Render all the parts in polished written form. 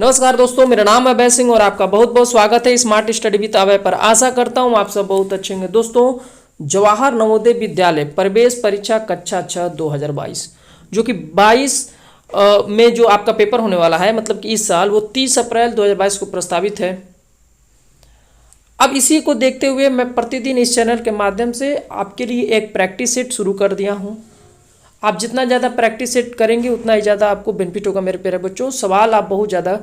नमस्कार दोस्तों, मेरा नाम है अभय सिंह और आपका बहुत बहुत स्वागत है स्मार्ट स्टडी विद अभय पर। आशा करता हूं आप सब बहुत अच्छे होंगे। दोस्तों, जवाहर नवोदय विद्यालय प्रवेश परीक्षा कक्षा 6 2022 जो कि 22 में जो आपका पेपर होने वाला है, मतलब कि इस साल, वो 30 अप्रैल 2022 को प्रस्तावित है। अब इसी को देखते हुए मैं प्रतिदिन इस चैनल के माध्यम से आपके लिए एक प्रैक्टिस सेट शुरू कर दिया हूँ। आप जितना ज़्यादा प्रैक्टिस सेट करेंगे उतना ही ज़्यादा आपको बेनिफिट होगा मेरे प्यारे बच्चों। सवाल आप बहुत ज़्यादा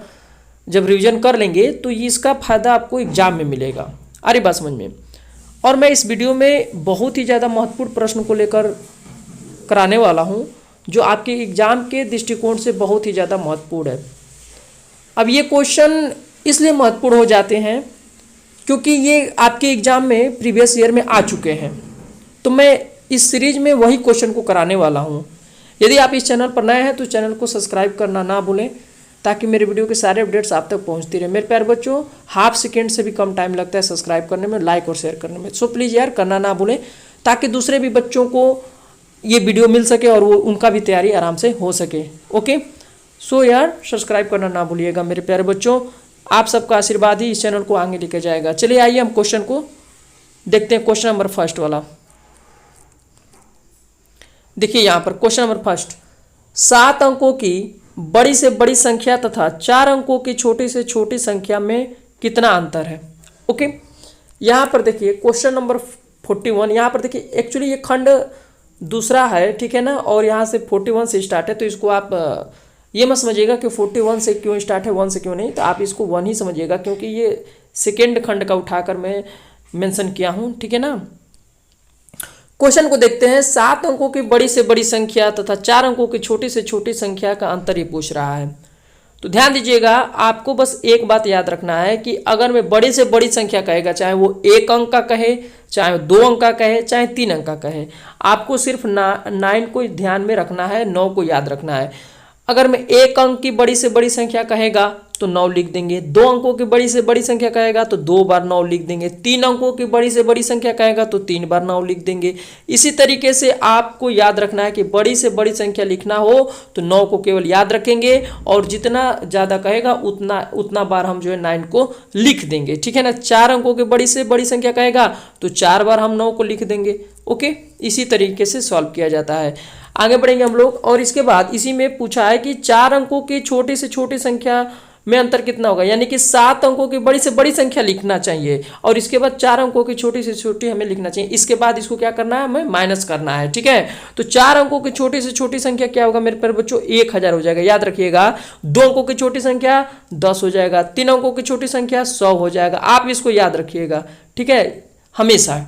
जब रिवीजन कर लेंगे तो इसका फ़ायदा आपको एग्जाम में मिलेगा। आ रही बात समझ में। और मैं इस वीडियो में बहुत ही ज़्यादा महत्वपूर्ण प्रश्न को लेकर कराने वाला हूँ जो आपके एग्जाम के दृष्टिकोण से बहुत ही ज़्यादा महत्वपूर्ण है। अब ये क्वेश्चन इसलिए महत्वपूर्ण हो जाते हैं क्योंकि ये आपके एग्जाम में प्रीवियस ईयर में आ चुके हैं। तो मैं इस सीरीज में वही क्वेश्चन को कराने वाला हूँ। यदि आप इस चैनल पर नए हैं तो चैनल को सब्सक्राइब करना ना भूलें ताकि मेरे वीडियो के सारे अपडेट्स आप तक पहुँचती रहे। मेरे प्यारे बच्चों, हाफ सेकेंड से भी कम टाइम लगता है सब्सक्राइब करने में, लाइक और शेयर करने में। सो प्लीज़ यार करना ना भूलें ताकि दूसरे भी बच्चों को ये वीडियो मिल सके और वो उनका भी तैयारी आराम से हो सके। ओके, सो यार सब्सक्राइब करना ना भूलिएगा मेरे प्यारे बच्चों। आप सबका आशीर्वाद ही इस चैनल को आगे लेके जाएगा। चलिए आइए हम क्वेश्चन को देखते हैं। क्वेश्चन नंबर फर्स्ट वाला देखिए यहाँ पर। क्वेश्चन नंबर फर्स्ट, 7 अंकों की बड़ी से बड़ी संख्या तथा 4 अंकों की छोटी से छोटी संख्या में कितना अंतर है। ओके, यहाँ पर देखिए क्वेश्चन नंबर 41। यहाँ पर देखिए एक्चुअली ये खंड दूसरा है, ठीक है ना, और यहाँ से 41 से स्टार्ट है। तो इसको आप ये मत समझिएगा कि 41 से क्यों स्टार्ट है, 1 से क्यों नहीं। तो आप इसको 1 ही समझिएगा क्योंकि ये सेकेंड खंड का उठाकर मैं मेंशन किया हूँ, ठीक है ना। क्वेश्चन को देखते हैं। 7 अंकों की बड़ी से बड़ी संख्या तथा 4 अंकों की छोटी से छोटी संख्या का अंतर ये पूछ रहा है। तो ध्यान दीजिएगा, आपको बस एक बात याद रखना है कि अगर मैं बड़ी से बड़ी संख्या कहेगा, चाहे वो 1 अंक का कहे, चाहे 2 अंक का कहे, चाहे 3 अंक का कहे, आपको सिर्फ 9 को ध्यान में रखना है, 9 को याद रखना है। अगर मैं 1 अंक की बड़ी से बड़ी संख्या कहेगा तो 9 लिख देंगे, 2 अंकों की बड़ी से बड़ी संख्या कहेगा तो 2 बार 9 लिख देंगे, 3 अंकों की बड़ी से बड़ी संख्या कहेगा तो 3 बार 9 लिख देंगे। इसी तरीके से आपको याद रखना है कि बड़ी से बड़ी संख्या लिखना हो तो 9 को केवल याद रखेंगे और जितना ज़्यादा कहेगा उतना बार हम जो है 9 को लिख देंगे, ठीक है ना। 4 अंकों की बड़ी से बड़ी संख्या कहेगा तो 4 बार हम 9 को लिख देंगे। ओके, इसी तरीके से सॉल्व किया जाता है। आगे बढ़ेंगे हम लोग। और इसके बाद इसी में पूछा है कि 4 अंकों की छोटी से छोटी संख्या में अंतर कितना होगा, यानी कि 7 अंकों की बड़ी से बड़ी संख्या लिखना चाहिए और इसके बाद 4 अंकों की छोटी से छोटी हमें लिखना चाहिए। इसके बाद इसको क्या करना है, हमें माइनस करना है, ठीक है। तो 4 अंकों की छोटी से छोटी संख्या क्या होगा मेरे प्यारे बच्चों, 1000 हो जाएगा, याद रखिएगा। 2 अंकों की छोटी संख्या 10 हो जाएगा, 3 अंकों की छोटी संख्या 100 हो जाएगा। आप इसको याद रखिएगा, ठीक है, हमेशा।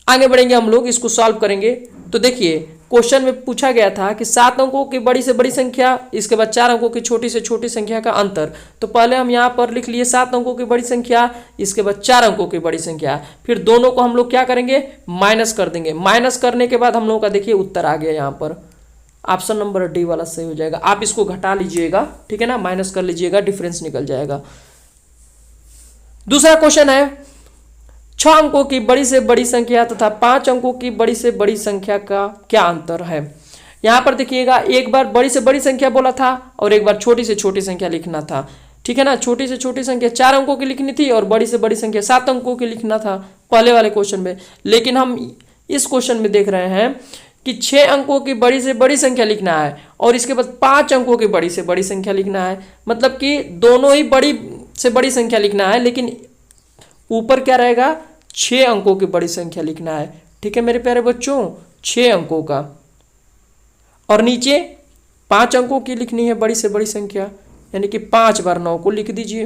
आगे बढ़ेंगे हम लोग, इसको सॉल्व करेंगे। तो देखिए क्वेश्चन में पूछा गया था कि 7 अंकों की बड़ी से बड़ी संख्या, इसके बाद 4 अंकों की छोटी से छोटी संख्या का अंतर। तो पहले हम यहाँ पर लिख लिए 7 अंकों की बड़ी संख्या, इसके बाद 4 अंकों की बड़ी संख्या, फिर दोनों को हम लोग क्या करेंगे, माइनस कर देंगे। माइनस करने के बाद हम लोगों का देखिए उत्तर आ गया। यहाँ पर ऑप्शन नंबर डी वाला सही हो जाएगा। आप इसको घटा लीजिएगा, ठीक है ना, माइनस कर लीजिएगा, डिफरेंस निकल जाएगा। दूसरा क्वेश्चन है, 6 अंकों की बड़ी से बड़ी संख्या तथा 5 अंकों की बड़ी से बड़ी संख्या का क्या अंतर है। यहाँ पर देखिएगा, एक बार बड़ी से बड़ी संख्या बोला था और एक बार छोटी से छोटी संख्या लिखना था, ठीक है ना। छोटी से छोटी संख्या 4 अंकों की लिखनी थी और बड़ी से बड़ी संख्या 7 अंकों की लिखना था पहले वाले क्वेश्चन में। लेकिन हम इस क्वेश्चन में देख रहे हैं कि 6 अंकों की बड़ी से बड़ी संख्या लिखना है और इसके बाद 5 अंकों की बड़ी से बड़ी संख्या लिखना है। मतलब कि दोनों ही बड़ी से बड़ी संख्या लिखना है, लेकिन ऊपर क्या रहेगा, 6 अंकों की बड़ी संख्या लिखना है, ठीक है मेरे प्यारे बच्चों, 6 अंकों का। और नीचे 5 अंकों की लिखनी है बड़ी से बड़ी संख्या, यानी कि 5 बार 9 को लिख दीजिए।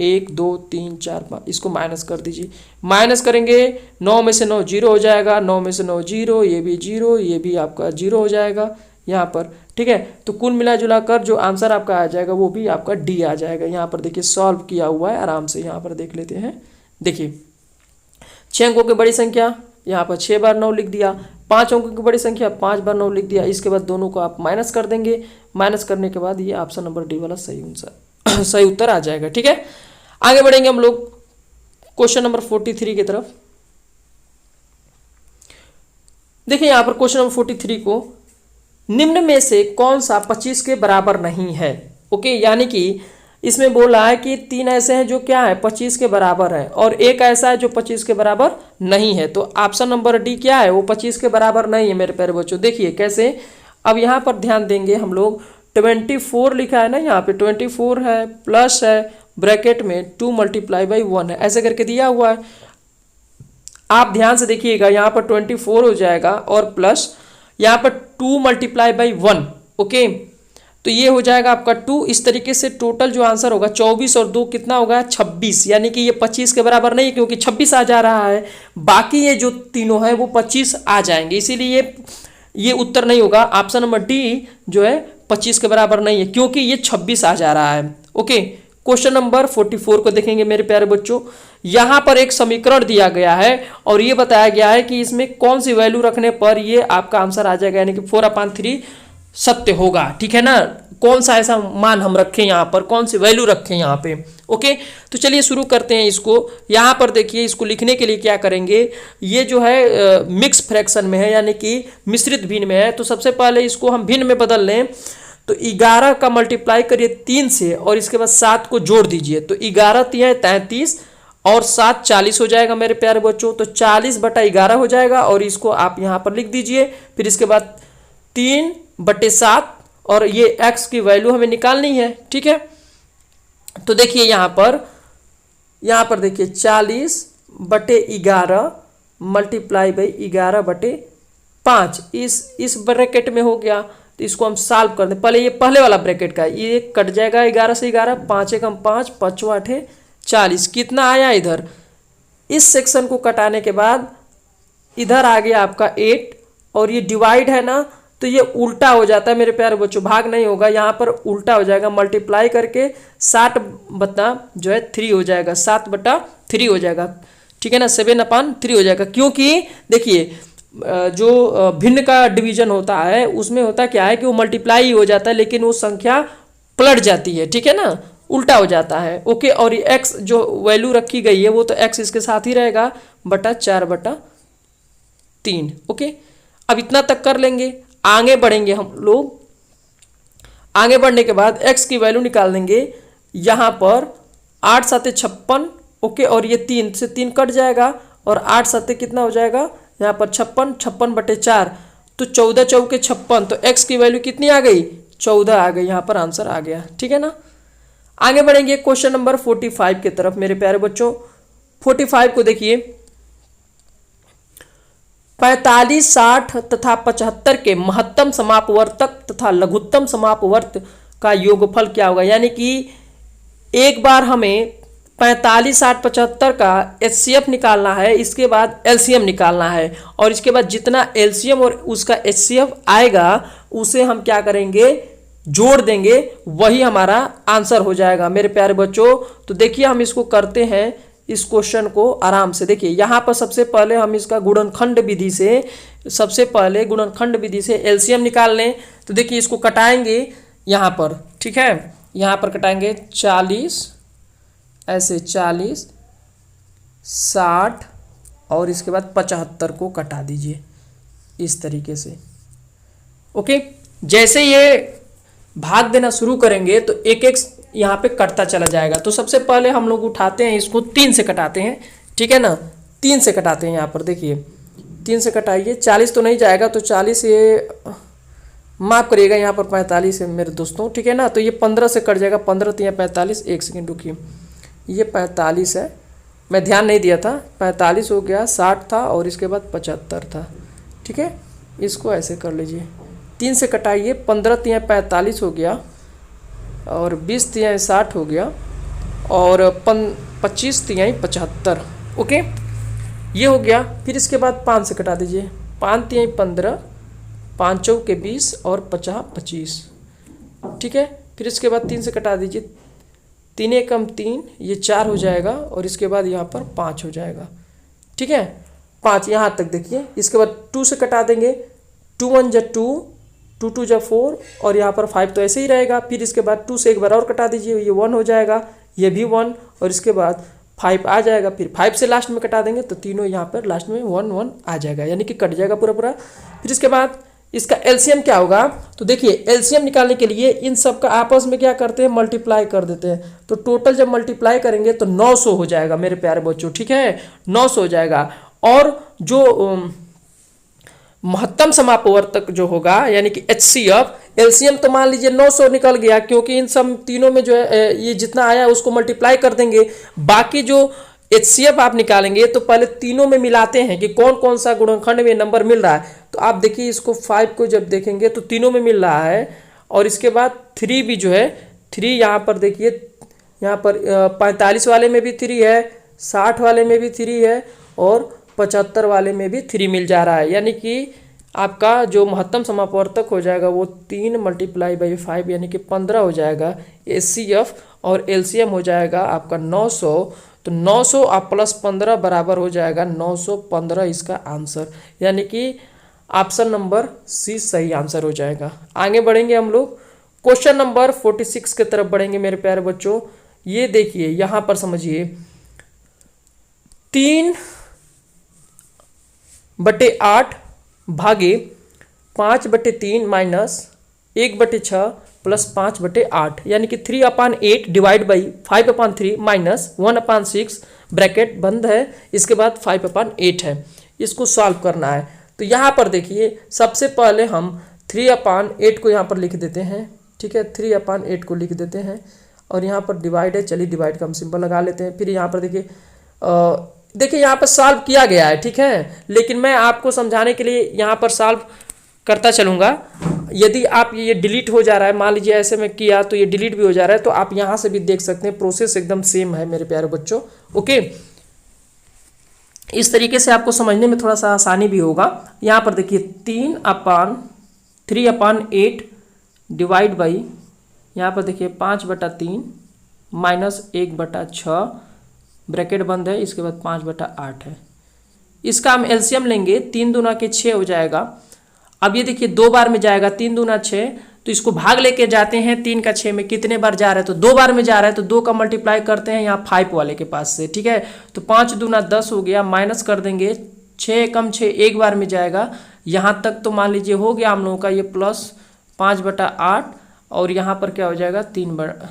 1 2 3 4 5, इसको माइनस कर दीजिए। माइनस करेंगे, 9 में से 9 जीरो हो जाएगा, 9 में से 9 जीरो, ये भी जीरो, ये भी आपका जीरो हो जाएगा यहाँ पर, ठीक है। तो कुल मिला जुला कर जो आंसर आपका आ जाएगा वो भी आपका डी आ जाएगा। यहाँ पर देखिए सॉल्व किया हुआ है, आराम से यहाँ पर देख लेते हैं। देखिए 6 अंकों की बड़ी संख्या, यहाँ पर 6 बार 9 लिख दिया। 5 अंकों की बड़ी संख्या 5 बार 9 लिख दिया। इसके बाद दोनों को आप माइनस कर देंगे। माइनस करने के बाद ये ऑप्शन नंबर डी वाला सही उत्तर आ जाएगा, ठीक है। आगे बढ़ेंगे हम लोग क्वेश्चन नंबर 43 की तरफ। देखिए यहाँ पर क्वेश्चन नंबर 43 को, निम्न में से कौन सा 25 के बराबर नहीं है। ओके, यानी कि इसमें बोला है कि 3 ऐसे हैं जो क्या है 25 के बराबर है और एक ऐसा है जो 25 के बराबर नहीं है। तो ऑप्शन नंबर डी क्या है, वो 25 के बराबर नहीं है मेरे प्यारे बच्चों। देखिए कैसे, अब यहाँ पर ध्यान देंगे हम लोग, 24 लिखा है ना, यहाँ पे 24 है, प्लस है ब्रैकेट में 2 × 1 है, ऐसे करके दिया हुआ है। आप ध्यान से देखिएगा, यहाँ पर 24 हो जाएगा और प्लस यहाँ पर 2 × 1, ओके, तो ये हो जाएगा आपका 2। इस तरीके से टोटल जो आंसर होगा 24 और 2 कितना होगा 26, यानी कि ये 25 के बराबर नहीं क्योंकि 26 आ जा रहा है, बाकी ये जो तीनों है वो 25 आ जाएंगे, इसीलिए ये उत्तर नहीं होगा। ऑप्शन नंबर डी जो है 25 के बराबर नहीं है क्योंकि ये 26 आ जा रहा है। ओके, क्वेश्चन नंबर 44 को देखेंगे मेरे प्यारे बच्चों। यहाँ पर एक समीकरण दिया गया है और ये बताया गया है कि इसमें कौन सी वैल्यू रखने पर ये आपका आंसर आ जाएगा, यानी कि 4/3 सत्य होगा, ठीक है ना। कौन सा ऐसा मान हम रखें यहाँ पर, कौन सी वैल्यू रखें यहाँ पे। ओके, तो चलिए शुरू करते हैं इसको। यहाँ पर देखिए, इसको लिखने के लिए क्या करेंगे, ये जो है मिक्स फ्रैक्शन में है, यानी कि मिश्रित भिन्न में है। तो सबसे पहले इसको हम भिन्न में बदल लें, तो 11 का मल्टीप्लाई करिए 3 से और इसके बाद 7 को जोड़ दीजिए, तो 11 × 33 और 7 40 हो जाएगा मेरे प्यारे बच्चों। तो 40/11 हो जाएगा और इसको आप यहाँ पर लिख दीजिए। फिर इसके बाद 3/7 और ये x की वैल्यू हमें निकालनी है, ठीक है। तो देखिए यहाँ पर देखिए 40/11 मल्टीप्लाई बाई 11/5 इस ब्रैकेट में हो गया। तो इसको हम सॉल्व कर दें, पहले ये पहले वाला ब्रैकेट का ये कट जाएगा 11 से 11, 5 × 5 5 × 8 40, कितना आया इधर। इस सेक्शन को कटाने के बाद इधर आ गया आपका 8 और ये डिवाइड है ना, तो ये उल्टा हो जाता है मेरे प्यारे बच्चों, भाग नहीं होगा, यहाँ पर उल्टा हो जाएगा, मल्टीप्लाई करके 60/3 हो जाएगा, 7/3 हो जाएगा, ठीक है ना, 7/3 हो जाएगा। क्योंकि देखिए जो भिन्न का डिवीजन होता है उसमें होता क्या है कि वो मल्टीप्लाई हो जाता है लेकिन वो संख्या पलट जाती है, ठीक है ना, उल्टा हो जाता है। ओके, और ये एक्स जो वैल्यू रखी गई है वो तो एक्स इसके साथ ही रहेगा, /4/3। ओके, अब इतना तक कर लेंगे, आगे बढ़ेंगे हम लोग। आगे बढ़ने के बाद x की वैल्यू निकाल देंगे, यहाँ पर 8 × 7 = 56, ओके, और ये 3 से 3 कट जाएगा और 8 × 7 कितना हो जाएगा, यहाँ पर 56, 56/4, तो 14 × 4 = 56, तो x की वैल्यू कितनी आ गई 14 आ गई, यहाँ पर आंसर आ गया, ठीक है ना। आगे बढ़ेंगे क्वेश्चन नंबर 45 की तरफ मेरे प्यारे बच्चों। 45 को देखिए, 45, 60 तथा 75 के महत्तम समापवर्तक तथा लघुत्तम समापवर्त का योगफल क्या होगा। यानी कि एक बार हमें 45, 60, 75 का HCF निकालना है, इसके बाद LCM निकालना है और इसके बाद जितना LCM और उसका HCF आएगा उसे हम क्या करेंगे, जोड़ देंगे, वही हमारा आंसर हो जाएगा मेरे प्यारे बच्चों। तो देखिए हम इसको करते हैं, इस क्वेश्चन को आराम से देखिए। यहाँ पर सबसे पहले हम इसका गुणनखंड विधि से LCM निकाल लें। तो देखिए इसको कटाएंगे यहाँ पर, ठीक है, यहाँ पर कटाएंगे 40, ऐसे 40, 60 और इसके बाद 75 को कटा दीजिए इस तरीके से। ओके, जैसे ये भाग देना शुरू करेंगे तो एक एक यहाँ पे कटता चला जाएगा। तो सबसे पहले हम लोग उठाते हैं इसको, 3 से कटाते हैं, ठीक है ना, 3 से कटाते हैं। यहाँ पर देखिए 3 से कटाइए, 40 तो नहीं जाएगा, तो 40 ये माफ़ करिएगा, यहाँ पर 45 है मेरे दोस्तों, ठीक है ना। तो ये 15 से कट जाएगा, 15 × 3 = 45, 1 सेकेंड रुकिए, ये 45 है, मैं ध्यान नहीं दिया था, 45 हो गया, 60 था और इसके बाद 75 था, ठीक है। इसको ऐसे कर लीजिए, 3 से कटाइए, 15 × 3 = 45 हो गया और 20 × 3 = 60 हो गया और 25 × 3 = 75, ओके, ये हो गया। फिर इसके बाद 5 से कटा दीजिए, 5 × 3 = 15, 5 × 4 = 20 और 50 = 25, ठीक है। फिर इसके बाद 3 से कटा दीजिए, 3 × 1 = 3, ये 4 हो जाएगा और इसके बाद यहाँ पर 5 हो जाएगा, ठीक है, 5 यहाँ तक देखिए। इसके बाद 2 से कटा देंगे, 2 × 1 = 2, 2 × 2 = 4 और यहाँ पर 5 तो ऐसे ही रहेगा। फिर इसके बाद 2 से एक बार और कटा दीजिए, ये 1 हो जाएगा, ये भी 1 और इसके बाद 5 आ जाएगा। फिर 5 से लास्ट में कटा देंगे तो तीनों यहाँ पर लास्ट में 1 1 आ जाएगा, यानी कि कट जाएगा पूरा पूरा। फिर इसके बाद इसका एलसीएम क्या होगा, तो देखिए एलसीएम निकालने के लिए इन सब का आपस में क्या करते हैं, मल्टीप्लाई कर देते हैं। तो टोटल जब मल्टीप्लाई करेंगे तो 900 हो जाएगा मेरे प्यारे बच्चों, ठीक है, 900 हो जाएगा। और जो महत्तम समापवर्तक जो होगा यानी कि HCF, एलसीएम तो मान लीजिए 900 निकल गया, क्योंकि इन सब तीनों में जो है ये जितना आया उसको मल्टीप्लाई कर देंगे। बाकी जो HCF आप निकालेंगे तो पहले तीनों में मिलाते हैं कि कौन कौन सा गुणनखंड में नंबर मिल रहा है। तो आप देखिए इसको 5 को जब देखेंगे तो तीनों में मिल रहा है, और इसके बाद 3 भी जो है 3 यहाँ पर देखिए, यहाँ पर 45 वाले में भी 3 है, 60 वाले में भी 3 है, और 75 वाले में भी 3 मिल जा रहा है। यानी कि आपका जो महत्तम समापवर्तक हो जाएगा वो 3 × 5 यानी कि 15 हो जाएगा HCF, और LCM हो जाएगा आपका 900। तो 900 आप प्लस 15 बराबर हो जाएगा 915 इसका आंसर, यानी कि ऑप्शन नंबर सी सही आंसर हो जाएगा। आगे बढ़ेंगे हम लोग क्वेश्चन नंबर 46 की तरफ बढ़ेंगे मेरे प्यारे बच्चों। ये देखिए यहाँ पर समझिए, 3/8 भागे 5/3 माइनस 1/6 प्लस 5/8 यानी कि 3/8 डिवाइड बाई 5/3 माइनस 1/6 ब्रैकेट बंद है, इसके बाद 5/8 है। इसको सॉल्व करना है। तो यहाँ पर देखिए सबसे पहले हम 3/8 को यहाँ पर लिख देते हैं, ठीक है, 3/8 को लिख देते हैं, और यहाँ पर डिवाइड है, चलिए डिवाइड का हम सिंबल लगा लेते हैं। फिर यहाँ पर देखिए यहाँ पर सॉल्व किया गया है, ठीक है, लेकिन मैं आपको समझाने के लिए यहाँ पर सॉल्व करता चलूँगा। यदि आप ये डिलीट हो जा रहा है, मान लीजिए ऐसे में किया तो ये डिलीट भी हो जा रहा है, तो आप यहाँ से भी देख सकते हैं प्रोसेस एकदम सेम है मेरे प्यारे बच्चों। ओके, इस तरीके से आपको समझने में थोड़ा सा आसानी भी होगा। यहाँ पर देखिए 3/8 डिवाइड बाई, यहाँ पर देखिए 5/3 माइनस 1/6 ब्रैकेट बंद है, इसके बाद 5/8 है। इसका हम एलसीएम लेंगे, 3 दूना के 6 हो जाएगा। अब ये देखिए 2 बार में जाएगा, 3 दूना 6, तो इसको भाग लेके जाते हैं 3 का 6 में, कितने बार जा रहा है, तो 2 बार में जा रहा है, तो 2 का मल्टीप्लाई करते हैं यहाँ 5 वाले के पास से, ठीक है। तो 5 दूना 10 हो गया, माइनस कर देंगे, 6 कम 6 एक बार में जाएगा, यहाँ तक तो मान लीजिए हो गया हम लोगों का ये प्लस 5/8, और यहाँ पर क्या हो जाएगा 3/8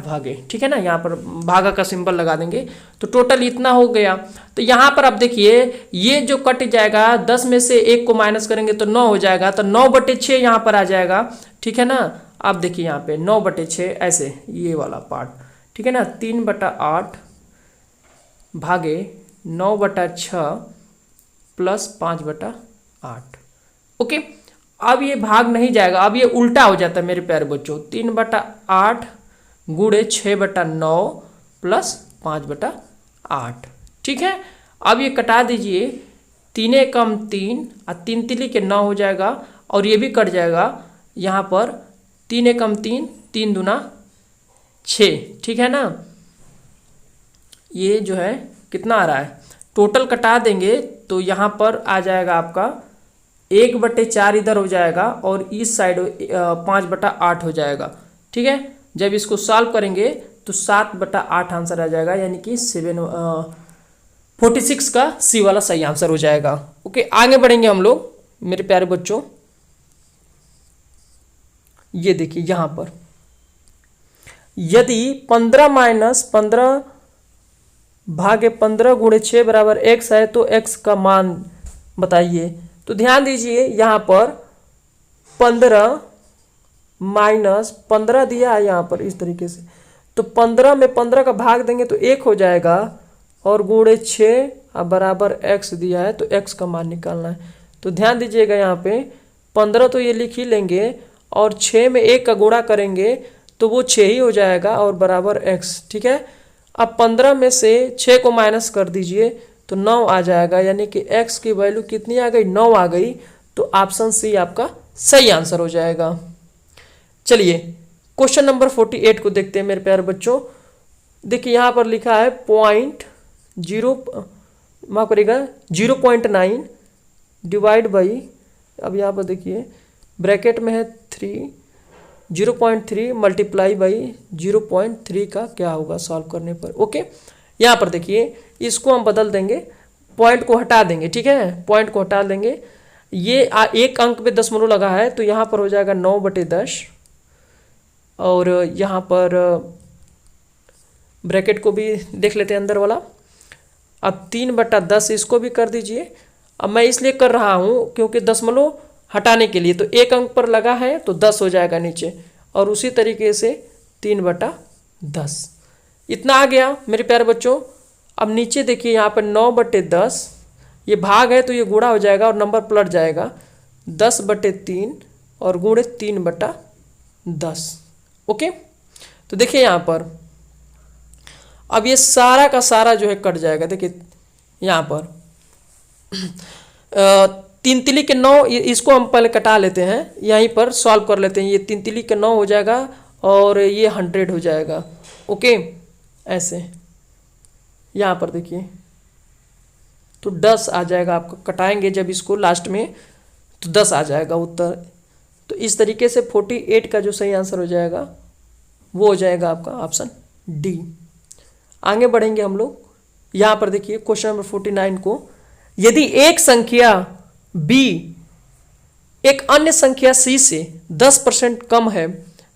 भागे, ठीक है ना, यहाँ पर भागा का सिंबल लगा देंगे, तो टोटल इतना हो गया। तो यहाँ पर आप देखिए ये जो कट जाएगा, 10 में से 1 को माइनस करेंगे तो 9 हो जाएगा, तो 9/6 यहाँ पर आ जाएगा, ठीक है ना। आप देखिए यहाँ पे 9/6 ऐसे ये वाला पार्ट, ठीक है ना, 3/8 भागे 9/6 प्लस 5/8। ओके, अब ये भाग नहीं जाएगा, अब ये उल्टा हो जाता है मेरे प्यारे बच्चों, 3/8 गुणे 6/9 प्लस 5/8, ठीक है। अब ये कटा दीजिए, 3 कम 3 और 3 तिली के 9 हो जाएगा, और ये भी कट जाएगा, यहाँ पर 3 कम 3, 3 दूना 6, ठीक है ना। ये जो है कितना आ रहा है, टोटल कटा देंगे तो यहाँ पर आ जाएगा आपका 1/4 इधर हो जाएगा, और इस साइड 5/8 हो जाएगा, ठीक है। जब इसको सॉल्व करेंगे तो 7/8 आंसर आ जाएगा, यानी कि 46 का सी वाला सही आंसर हो जाएगा। ओके, आगे बढ़ेंगे हम लोग मेरे प्यारे बच्चों। ये देखिए यहाँ पर यदि 15 माइनस 15 भागे 15 गुणे 6 बराबर x है, तो x का मान बताइए। तो ध्यान दीजिए यहाँ पर 15 माइनस 15 दिया है यहाँ पर इस तरीके से, तो 15 में 15 का भाग देंगे तो 1 हो जाएगा, और गुणे 6 बराबर x दिया है, तो x का मान निकालना है। तो ध्यान दीजिएगा यहाँ पे 15 तो ये लिख ही लेंगे, और 6 में 1 का गुणा करेंगे तो वो 6 ही हो जाएगा, और बराबर x, ठीक है। अब 15 में से 6 को माइनस कर दीजिए तो 9 आ जाएगा, यानी कि x की वैल्यू कितनी आ गई, 9 आ गई। तो ऑप्शन सी आपका सही आंसर हो जाएगा। चलिए क्वेश्चन नंबर 48 को देखते हैं मेरे प्यारे बच्चों। देखिए यहाँ पर लिखा है 0.9 डिवाइड बाई, अब यहाँ पर देखिए ब्रैकेट में है 3, 0.3 मल्टीप्लाई बाई 0.3 का क्या होगा सॉल्व करने पर। ओके, यहाँ पर देखिए इसको हम बदल देंगे पॉइंट को हटा देंगे, ठीक है, पॉइंट को हटा देंगे। ये एक अंक पे दशमलव लगा है तो यहाँ पर हो जाएगा 9/10 और यहाँ पर ब्रैकेट को भी देख लेते हैं अंदर वाला। अब 3/10 इसको भी कर दीजिए। अब मैं इसलिए कर रहा हूँ क्योंकि दशमलव हटाने के लिए, तो एक अंक पर लगा है तो 10 हो जाएगा नीचे, और उसी तरीके से 3/10 इतना आ गया मेरे प्यारे बच्चों। अब नीचे देखिए यहाँ पर 9/10 ये भाग है तो ये गुणा हो जाएगा और नंबर पलट जाएगा 10/3 और गुणे 3/10। ओके, तो देखिए यहाँ पर अब ये सारा का सारा जो है कट जाएगा। देखिए यहाँ पर 3 तिली के 9, इसको हम पहले कटा लेते हैं, यहीं पर सॉल्व कर लेते हैं। ये 3 तिली के 9 हो जाएगा और ये 100 हो जाएगा। ओके, ऐसे यहाँ पर देखिए तो 10 आ जाएगा आपका, कटाएंगे जब इसको लास्ट में तो 10 आ जाएगा उत्तर। तो इस तरीके से 48 का जो सही आंसर हो जाएगा वो हो जाएगा आपका ऑप्शन डी। आगे बढ़ेंगे हम लोग। यहाँ पर देखिए क्वेश्चन नंबर 49 को, यदि एक संख्या b एक अन्य संख्या c से 10% कम है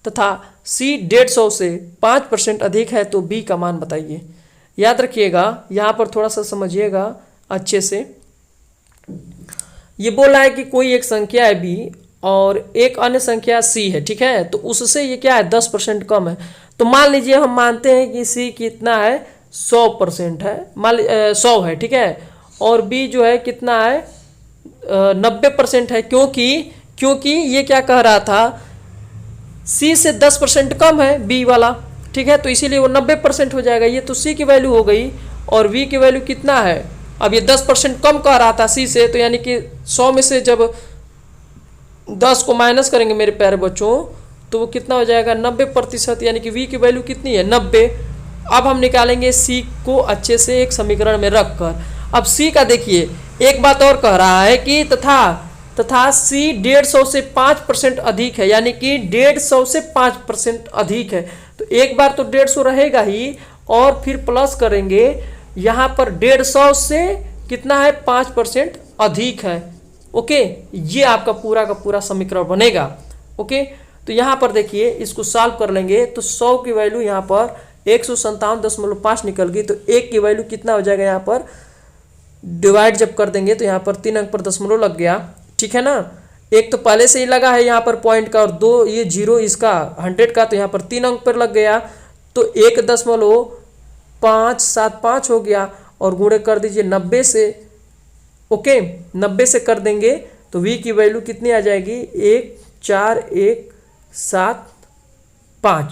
तथा c 150 से 5% अधिक है तो b का मान बताइए। याद रखिएगा, यहाँ पर थोड़ा सा समझिएगा अच्छे से। ये बोल रहा है कि कोई एक संख्या है b और एक अन्य संख्या c है, ठीक है, तो उससे ये क्या है 10% कम है। तो मान लीजिए हम मानते हैं कि c कितना है 100% है, मान 100 है, ठीक है, और b जो है कितना है 90% है, क्योंकि ये क्या कह रहा था c से 10% कम है b वाला, ठीक है, तो इसीलिए वो 90% हो जाएगा। ये तो c की वैल्यू हो गई और v की वैल्यू कितना है, अब ये 10% कम कह रहा था c से, तो यानी कि 100 में से जब 10 को माइनस करेंगे मेरे प्यारे बच्चों तो वो कितना हो जाएगा 90%, यानी कि v की वैल्यू कितनी है 90। अब हम निकालेंगे c को अच्छे से एक समीकरण में रख कर। अब c का देखिए एक बात और कह रहा है कि तथा c 150 से 5% अधिक है, यानी कि 150 से 5% अधिक है। तो एक बार तो 150 रहेगा ही और फिर प्लस करेंगे यहाँ पर 150 से कितना है 5% अधिक है। ओके, ये आपका पूरा का पूरा समीकरण बनेगा। ओके, तो यहाँ पर देखिए इसको सॉल्व कर लेंगे तो 100 की वैल्यू यहाँ पर 157.5 निकल गई, तो 1 की वैल्यू कितना हो जाएगा यहाँ पर डिवाइड जब कर देंगे तो यहाँ पर 3 अंक पर दशमलव लग गया, ठीक है ना। एक तो पहले से ही लगा है यहाँ पर पॉइंट का और 2 ये 0 इसका 100 का, तो यहाँ पर 3 अंक पर लग गया तो 1.575 हो गया और गुणे कर दीजिए 90 से। ओके, 90 से कर देंगे तो v की वैल्यू कितनी आ जाएगी 14175।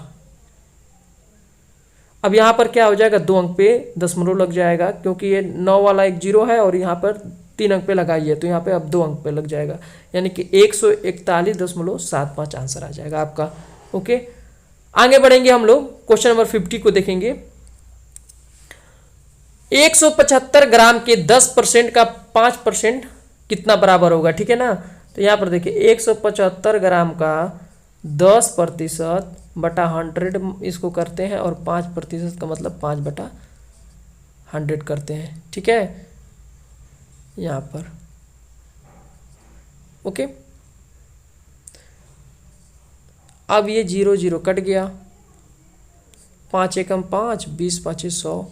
अब यहाँ पर क्या हो जाएगा 2 अंक पे दशमलव लग जाएगा, क्योंकि ये 9 वाला एक 0 है और यहाँ पर 3 अंक पे लगाइए तो यहाँ पे अब 2 अंक पे लग जाएगा, यानी कि 141.75 आंसर आ जाएगा आपका। ओके, आगे बढ़ेंगे हम लोग क्वेश्चन नंबर 50 को देखेंगे। 175 ग्राम के 10% का 5% कितना बराबर होगा, ठीक है ना। तो यहाँ पर देखिए 175 ग्राम का 10% बटा 100 इसको करते हैं और 5% का मतलब 5/100 करते हैं, ठीक है यहाँ पर। ओके, अब ये 0 0 कट गया, 5 एकम 5, 20 5 100।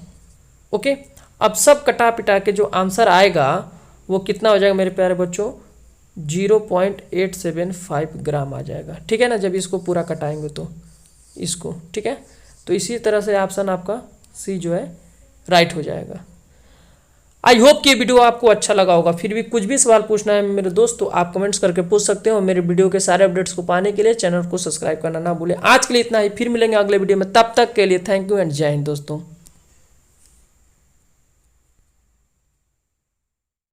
ओके, अब सब कटा पिटा के जो आंसर आएगा वो कितना हो जाएगा मेरे प्यारे बच्चों 0.875 ग्राम आ जाएगा, ठीक है ना, जब इसको पूरा कटाएंगे तो इसको, ठीक है। तो इसी तरह से ऑप्शन आपका सी जो है राइट हो जाएगा। आई होप कि वीडियो आपको अच्छा लगा होगा। फिर भी कुछ भी सवाल पूछना है मेरे दोस्त तो आप कमेंट्स करके पूछ सकते हो। मेरे वीडियो के सारे अपडेट्स को पाने के लिए चैनल को सब्सक्राइब करना ना भूलें। आज के लिए इतना ही, फिर मिलेंगे अगले वीडियो में, तब तक के लिए थैंक यू एंड जय हिंद दोस्तों।